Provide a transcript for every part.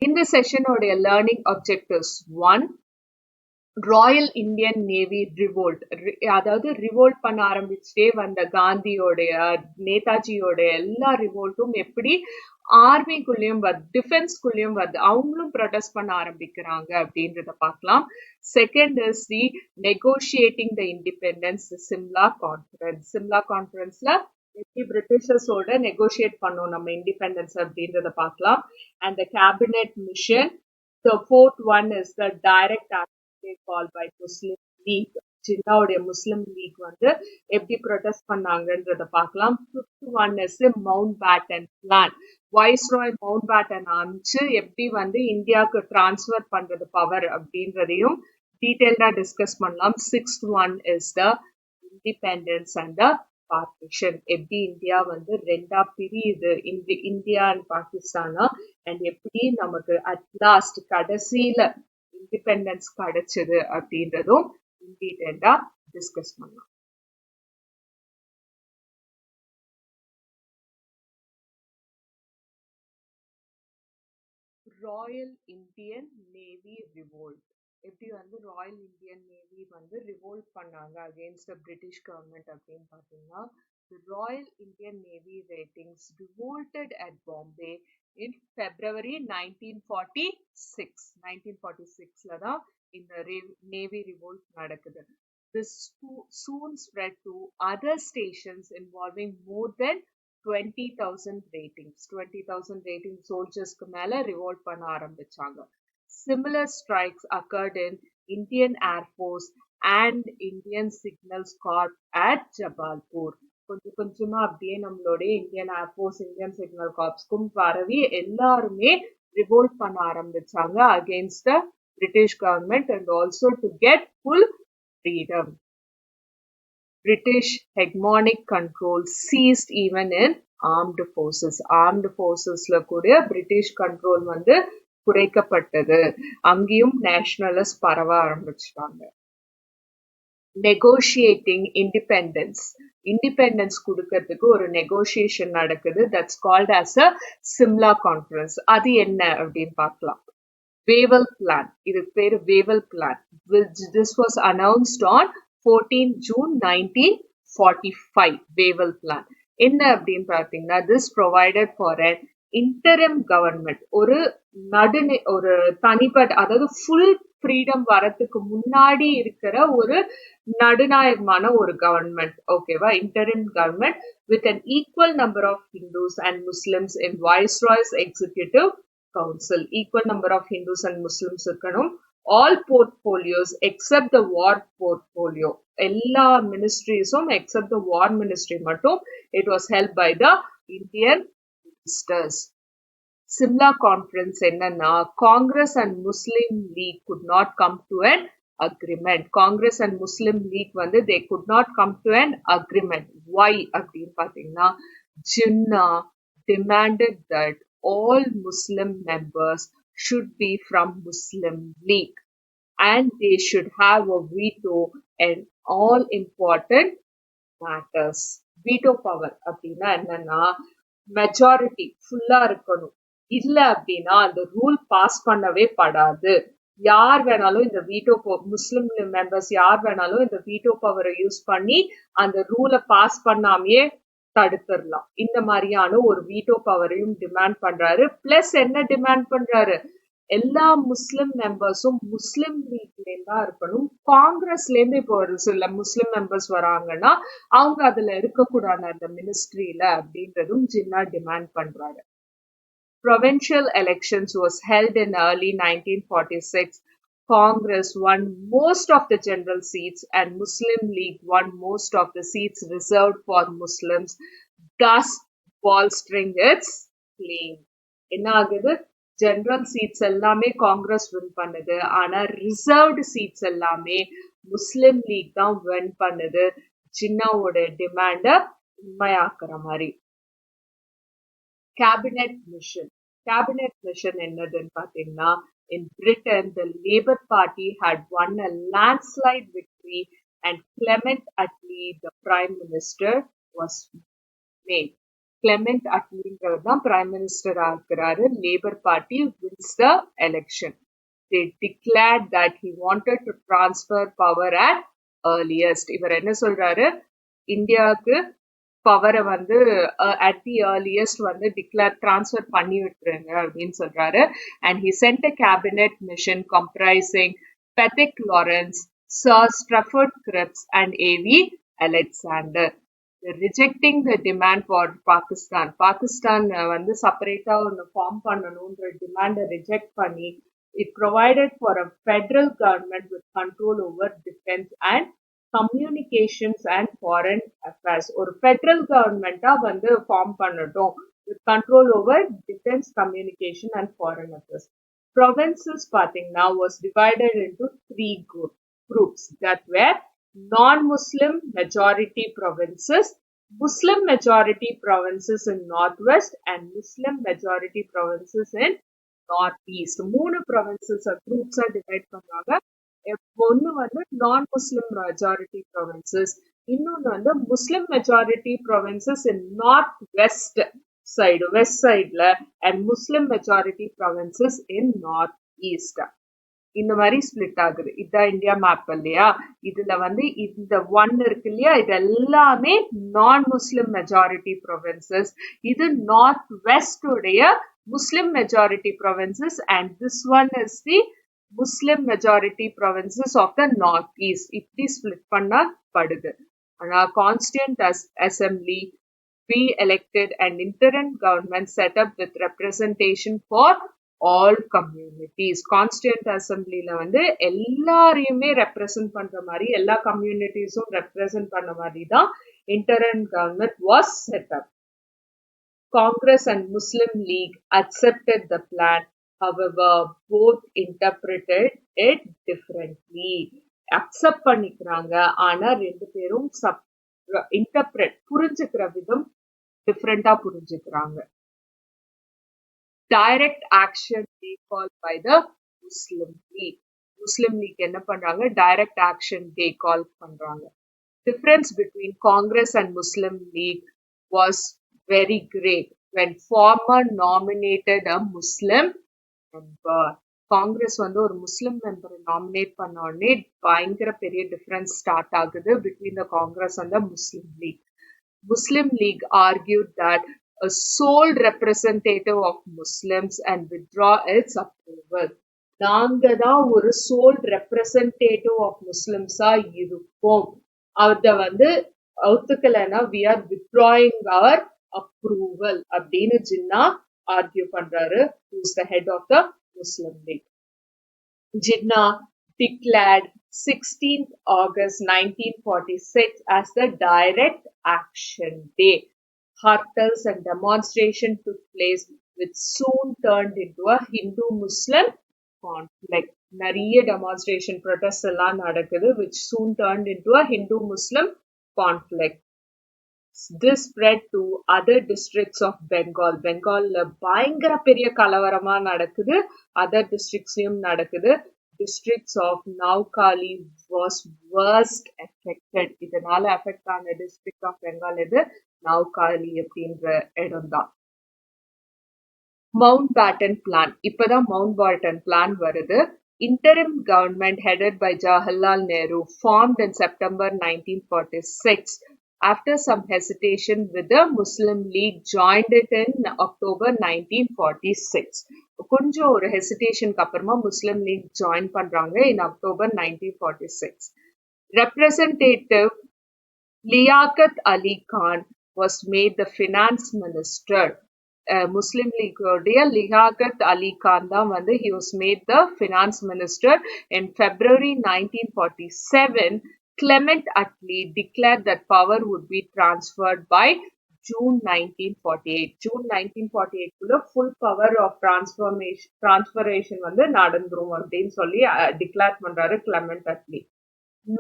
இந்த செஷனோடைய learning objectives 1, royal Indian navy revolt, அதாவது ரிவோல்ட் பண்ண ஆரம்பிச்சுட்டே வந்த காந்தியோடைய நேதாஜியோடைய எல்லா ரிவோல்ட்டும் எப்படி ஆர்மிக்குள்ளேயும் வருது, டிஃபென்ஸ்குள்ளேயும் வருது, அவங்களும் ப்ரொடெஸ்ட் பண்ண ஆரம்பிக்கிறாங்க அப்படின்றத பார்க்கலாம். Second is the negotiating the independence Simla conference. Simla கான்ஃபரன்ஸ்ல எப்படி பிரிட்டிஷர்ஸோட நெகோஷியேட் பண்ணோம் நம்ம இண்டிபெண்டன்ஸ் அப்படின்றத பார்க்கலாம். And the cabinet mission. The fourth one is the direct action called by Muslim League. ஜின்னாவுடைய முஸ்லிம் லீக் வந்து எப்படி ப்ரொடெஸ்ட் பண்ணாங்கன்றத பார்க்கலாம். Fifth one is Mountbatten plan. Viceroy Mountbatten அனுப்பிச்சு எப்படி வந்து இந்தியாவுக்கு டிரான்ஸ்ஃபர் பண்றது பவர் அப்படின்றதையும் டீட்டெயில்டா டிஸ்கஸ் பண்ணலாம். Sixth one is the independence and the partition. எப்படி இந்தியா வந்து ரெண்டா பிரியுது, இந்தியா அண்ட் பாகிஸ்தானா, அண்ட் எப்படி நமக்கு அட்லாஸ்ட் கடைசியில இண்டிபெண்டன்ஸ் கிடைச்சது அப்படின்றதும் டீட்டெயில்டா டிஸ்கஸ் பண்ணலாம். Royal Indian navy revolt. எப்படி வந்து ராயல் இந்தியன் நேவி வந்து ரிவோல்ட் பண்ணாங்க அகேன்ஸ்ட் பிரிட்டிஷ் கவர்மெண்ட் அப்படின்னு பார்த்தீங்கன்னா, Royal Indian navy ratings revolted at Bombay in February 1946. 1946ல தான் இந்த நேவி ரிவோல்ட் நடக்குது. This soon spread to other stations involving more than 20,000 ratings. 20,000 rating soldiers-க்கு மேல revolt பண்ண ஆரம்பிச்சாங்க. Similar strikes occurred in Indian Air Force and Indian Signals Corps at Jabalpur. கொஞ்சம் கொஞ்சமா அப்படியே நம்மளுடைய இந்தியன் ஏர்ஃபோர்ஸ், இந்தியன் சிக்னல் கார்ப்ஸ்க்கும் பரவி எல்லாருமே ரிவோல்ட் பண்ண ஆரம்பிச்சாங்க against British government and also to get full freedom. British hegemonic control ceased even in armed forces. Armed forcesல கூட British control வந்து குறைக்கப்பட்டது. அங்கேயும் நேஷனலிஸ்ட் பரவ ஆரம்பிச்சிட்டாங்க. Negotiating independence. இண்டிபெண்டன்ஸ் கொடுக்கறதுக்கு ஒரு நெகோசியேஷன் நடக்குது. That's called as a Shimla conference. அது என்ன அப்படின்னு பார்க்கலாம். Wavell plan. இது பேரு Wavell plan. This was announced on 14 June 1945. Wavell plan என்ன அப்படின்னு பார்த்தீங்கன்னா, this provided for an interim government. ஒரு தனிப்பட்ட, அதாவது ஃபுல் ஃப்ரீடம் வரத்துக்கு முன்னாடி இருக்கிற ஒரு நடுநாயகமான ஒரு கவர்மெண்ட், ஓகேவா? Interim government with an equal number of Hindus and Muslims in Viceroy's executive council. Equal number of Hindus and Muslims இருக்கணும். All portfolios except the war portfolio. எல்லா மினிஸ்ட்ரிஸும் except the war ministry மட்டும் it was held by the Indian ministers. Simla conference என்னன்னா, Congress and Muslim League could not come to an agreement. Congress and Muslim League வந்து they could not come to an agreement. Why அப்படின்னு பார்த்தீங்கன்னா, Jinnah demanded that all Muslim members should be from Muslim League and they should have a veto in all important matters. Veto power அப்படின்னா என்னன்னா, majority ஃபுல்லா இருக்கணும். இல்ல அப்படின்னா அந்த rule pass பண்ணவே படாது. யார் வேணாலும் இந்த வீட்டோ முஸ்லிம் மெம்பர்ஸ் யார் வேணாலும் இந்த வீட்டோ பவரை யூஸ் பண்ணி அந்த ரூலை பாஸ் பண்ணாமையே தடுத்துடலாம். இந்த மாதிரியான ஒரு வீட்டோ பவரையும் டிமாண்ட் பண்றாரு. பிளஸ் என்ன டிமாண்ட் பண்றாரு, எல்லா முஸ்லிம் மெம்பர்ஸும் முஸ்லிம் லீக்ல தான் இருக்கணும். காங்கிரஸ்ல இருந்து இப்போ ஒரு சில முஸ்லிம் மெம்பர்ஸ் வராங்கன்னா அவங்க அதுல இருக்கக்கூடாது அந்த மினிஸ்ட்ரியில அப்படின்றதும் ஜின்னா டிமாண்ட் பண்றாரு. Provincial elections was held in early 1946. Congress won most of the general seats and Muslim League won most of the seats reserved for Muslims, thus bolstering its claim. என்ன ஆகுது, ஜெனரல் சீட்ஸ் எல்லாமே Congress win பண்ணுது, ஆனா reserved seeds எல்லாமே முஸ்லிம் league தான் win பண்ணுது. ஜின்னாவோட டிமாண்ட உண்மையாக்குற மாதிரி. Cabinet mission. Cabinet mission என்னதுன்னு பார்த்தீங்கன்னா, in Britain, the Labour Party had won a landslide victory and Clement Attlee, the Prime Minister, was made. Clement Attleeன்றவர் தான் பிரைம் மினிஸ்டரா இருக்கிறாரு. Labour party wins the election. They declared that he wanted to transfer power at earliest. இவர் என்ன சொல்றாரு, இந்தியாவுக்கு பவரை வந்து at the earliest வந்து transfer பண்ணி விட்டுருங்க அப்படின்னு சொல்றாரு. And he sent a cabinet mission comprising Pethick Lawrence, Sir Strafford Cripps and A.V. Alexander. Rejecting the demand for Pakistan. Pakistan வந்து செப்பரேட்டா ஒன்று ஃபார்ம் பண்ணணும்ன்ற டிமாண்டை ரிஜெக்ட் பண்ணி it provided for a federal government with control over defense and communications and foreign affairs. ஒரு federal government-ஆ வந்து form பண்ணட்டும் with control over defense, communication and foreign affairs. Provinces பாத்தீங்கன்னா was divided into three groups that were non-Muslim majority provinces, Muslim majority provinces in northwest and Muslim majority provinces in northeast. மூணு provinces groups divide பண்றாங்க. ஒன்னு வந்து non-Muslim majority provinces, இன்னொன்னு வந்து Muslim majority provinces in northwest side, west sideல, and Muslim majority provinces in northeast. இந்த மாதிரி split ஆகுது. இதுதான் இந்தியா மேப் இல்லையா? இதுல வந்து இந்த ஒன் இருக்கு இல்லையா, இது எல்லாமே நான் முஸ்லிம் மெஜாரிட்டி ப்ரொவின்சஸ். இது நார்த் வெஸ்ட் உடைய Muslim majority provinces and this one is the Muslim majority provinces of the north east. இப்படி ஸ்பிளிட் பண்ணா படுது. ஆனா constituent assembly pre-elected and interim government set up with representation for all communities. Constituent assemblyல வந்து எல்லாரையுமே represent பண்ற மாதிரி, எல்லா கம்யூனிட்டிஸும் represent பண்ண மாதிரி தான் interim government was set up. Congress and Muslim League accepted the plan. However, both interpreted it differently. Accept பண்ணிக்கிறாங்க, ஆனா ரெண்டு பேரும் இன்டர்பிரட் புரிஞ்சுக்கிற விதம் டிஃப்ரெண்டா புரிஞ்சுக்கிறாங்க. Direct action day call by the Muslim League. Muslim League என்ன பண்றாங்க, direct action day call பண்றாங்க. Difference between Congress and Muslim League was very great when former nominated a Muslim member. Congress வந்து ஒரு முஸ்லிம் மெம்பரை நாமினேட் பண்ண உடனே பயங்கர பெரிய டிஃபரன்ஸ் ஸ்டார்ட் ஆகுது between the Congress and the Muslim League. Muslim League argued that a sole representative of Muslims and withdraw its approval. நாங்க தான் ஒரு sole representative of Muslims-ஆ இருப்போம், அத வந்து ஒத்துக்கலைன்னா we are withdrawing our approval அப்படின்னு ஜின்னா ஆர்கியூ பண்றாரு, who is the head of the Muslim League. Jinnah declared 16th August 1946 as the Direct Action Day. Hurtals and demonstration took place which soon turned into a Hindu-Muslim conflict. நிறைய demonstration protests எல்லாம் நடக்குது which soon turned into a Hindu-Muslim conflict. This spread to other districts of Bengal. பெங்கால்ல பயங்கர பெரிய கலவரமா நடக்குது, other districtsலயும் நடக்குது. Districts of Naukali was worst affected. இதனால affect ஆன district of Bengal எது, நௌகாலி அப்படின்ற இடம் தான். Mountbatten plan. இப்பதான் மவுண்ட் பேட்டன் பிளான் வருது. Interim government headed by Jawaharlal Nehru formed in September 1946. After some hesitation with the Muslim League joined it in October 1946. கொஞ்சம் ஒரு ஹெசிடேஷனுக்கு அப்புறமா முஸ்லிம் லீக் ஜாயின் பண்றாங்க in October 1946. Representative Liaquat Ali Khan was made the finance minister. Muslim League உடைய Liaquat Ali Khan தான் வந்து he was made the finance minister. In February 1947, Clement Attlee declared that power would be transferred by June 1948. June 1948 குள்ள full power of transferation வந்து நடந்துரும் அப்படின்னு சொல்லி declare பண்றாரு Clement Attlee.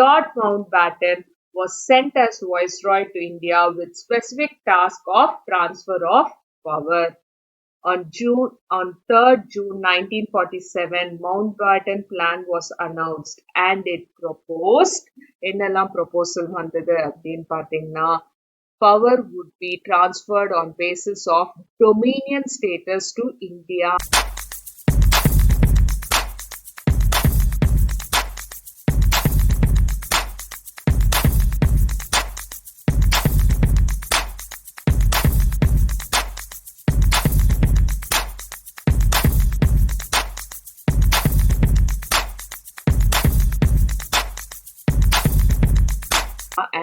Lord Mountbatten was sent as Viceroy to India with specific task of transfer of power. On 3rd June 1947, Mountbatten plan was announced and it proposed, என்னெல்லாம் proposal வந்தது அப்படின்னு பார்த்தீங்கன்னா, power would be transferred on basis of dominion status to India.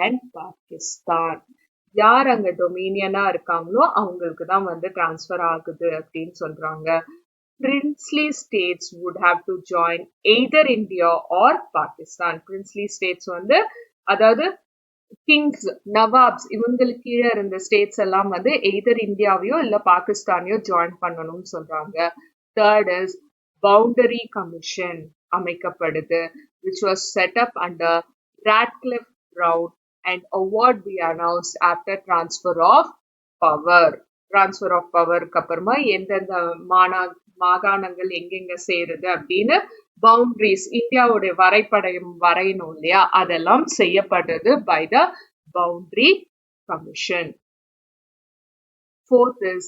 And Pakistan. யார் அங்க டொமினியனா இருக்காங்களோ அவங்களுக்கு தான் வந்து டிரான்ஸ்ஃபர் ஆகுது அப்படின்னு சொல்றாங்க. Princely states would have to join either India or Pakistan. Princely states வந்து அதாவது கிங்ஸ் நவாப்ஸ் இவங்களுக்கு கீழே இருந்த ஸ்டேட்ஸ் எல்லாம் வந்து எய்தர் இந்தியாவையோ இல்ல பாகிஸ்தானையோ ஜாயின் பண்ணணும்னு சொல்றாங்க. தேர்ட் இஸ் பவுண்டரி கமிஷன் அமைக்கப்படுது, which was set up under Radcliffe Brown and award be announced after transfer of power. Transfer of powerக்கு அப்புறமா எந்தெந்த மாகாணங்கள் எங்கெங்க சேருது அப்படின்னு பவுண்டரிஸ் இந்தியாவுடைய வரைபடம் வரையணும் இல்லையா, அதெல்லாம் செய்யப்படுறது by the boundary commission. Fourth is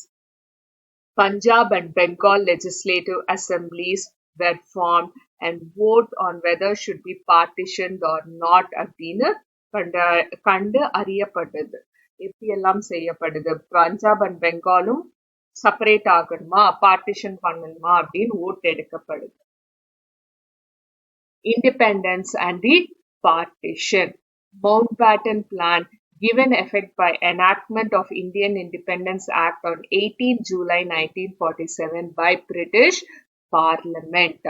Punjab and Bengal legislative assemblies were formed and vote on whether should be partitioned or not அப்படின்னு கண்டு அறியப்பட்டது. எப்படி எல்லாம் செய்யப்படுது, பஞ்சாப் அண்ட் பெங்காலும் செப்பரேட் ஆகணுமா பார்ட்டிஷன் பண்ணணுமா அப்படின்னு vote எடுக்கப்படுது. Independence and the partition. Mountbatten Plan given effect by enactment of Indian Independence Act on 18 July 1947 by British Parliament.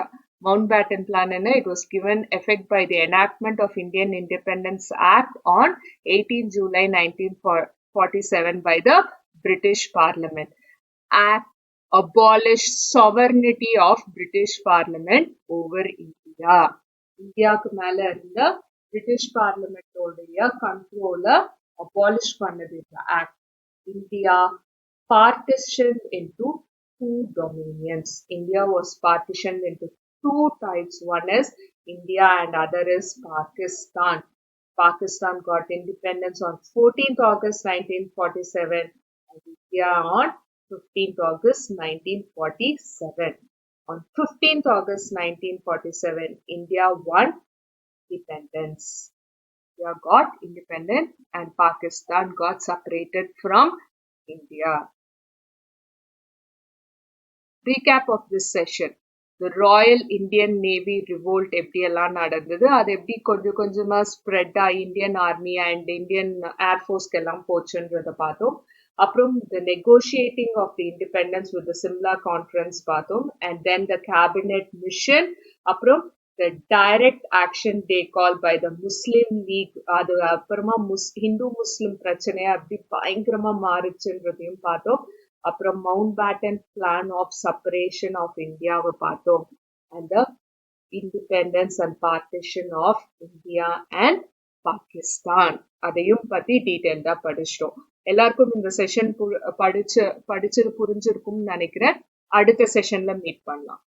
Mountbatten Plan it was given effect by the enactment of Indian Independence Act on 18 July 1947 by the British Parliament. Act abolished sovereignty of British Parliament over India. இந்தியாவுக்கு மேல இருந்த British பார்லிமெண்டோடைய கண்ட்ரோலை abolish பண்ணது இந்த act. India partitioned into two dominions. India was partitioned into two types. One is India and other is Pakistan. Pakistan got independence on 14th August 1947 and India on 15th August 1947. On 15th August 1947, India won independence. India got independent and Pakistan got separated from India. Recap of this session. The Royal Indian Navy revolt எப்படி எல்லாம் நடந்தது, அது எப்படி கொஞ்சம் கொஞ்சமா spread ஆகி Indian army and Indian ஏர்ஃபோர்ஸ்க்கு எல்லாம் போச்சுன்றத பார்த்தோம். அப்புறம் the negotiating of the independence with the Simla Conference பார்த்தோம். And then the cabinet mission. அப்புறம் the direct action they called by the Muslim League. அது அப்புறமா ஹிந்து முஸ்லிம் பிரச்சனையா அப்படி பயங்கரமா மாறுச்சுன்றதையும் பார்த்தோம். அப்புறம் Mountbatten Plan of Separation of Indiaவை பார்த்தோம். And the independence and partition of India and Pakistan அதையும் பத்தி டீடைல்டா படிச்சிட்டோம். எல்லாருக்கும் இந்த செஷன் படிச்சது புரிஞ்சிருக்கும்னு நினைக்கிறேன். அடுத்த செஷன்ல மீட் பண்ணலாம்.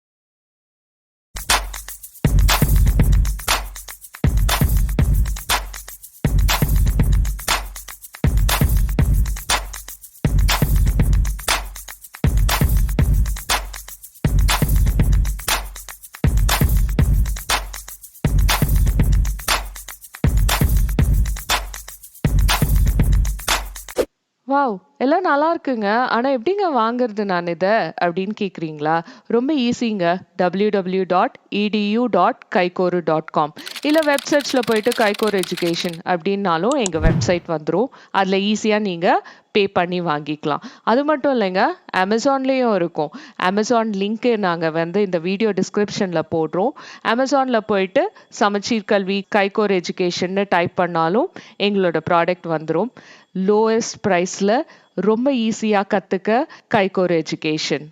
வாவ்! எல்லாம் நல்லா இருக்குங்க. ஆனா எப்படிங்க வாங்குறது நான் இத? அப்படின்னு கேக்குறீங்களா? ரொம்ப ஈஸிங்க. www.edu.kaikoru.com இல்ல வெப்சைட்ஸ்ல போயிட்டு கைகோர் எஜுகேஷன் அப்படின்னாலும் எங்க வெப்சைட் வந்துரும். அதுல ஈஸியா நீங்க பே பண்ணி வாங்கிக்கலாம். அது மட்டும் இல்லைங்க, அமேசான்லயும் இருக்கும். அமேசான் லிங்க் நாங்க இந்த வீடியோ டிஸ்கிரிப்ஷன்ல போடுறோம். அமேசான்ல போயிட்டு சமச்சீர் கல்வி கைகோர் எஜுகேஷன் டைப் பண்ணாலும் எங்களோட ப்ராடக்ட் வந்துரும். லோயஸ்ட் பிரைஸ்ல ரொம்ப ஈஸியா கத்துக்க கைகோர் எஜுகேஷன்.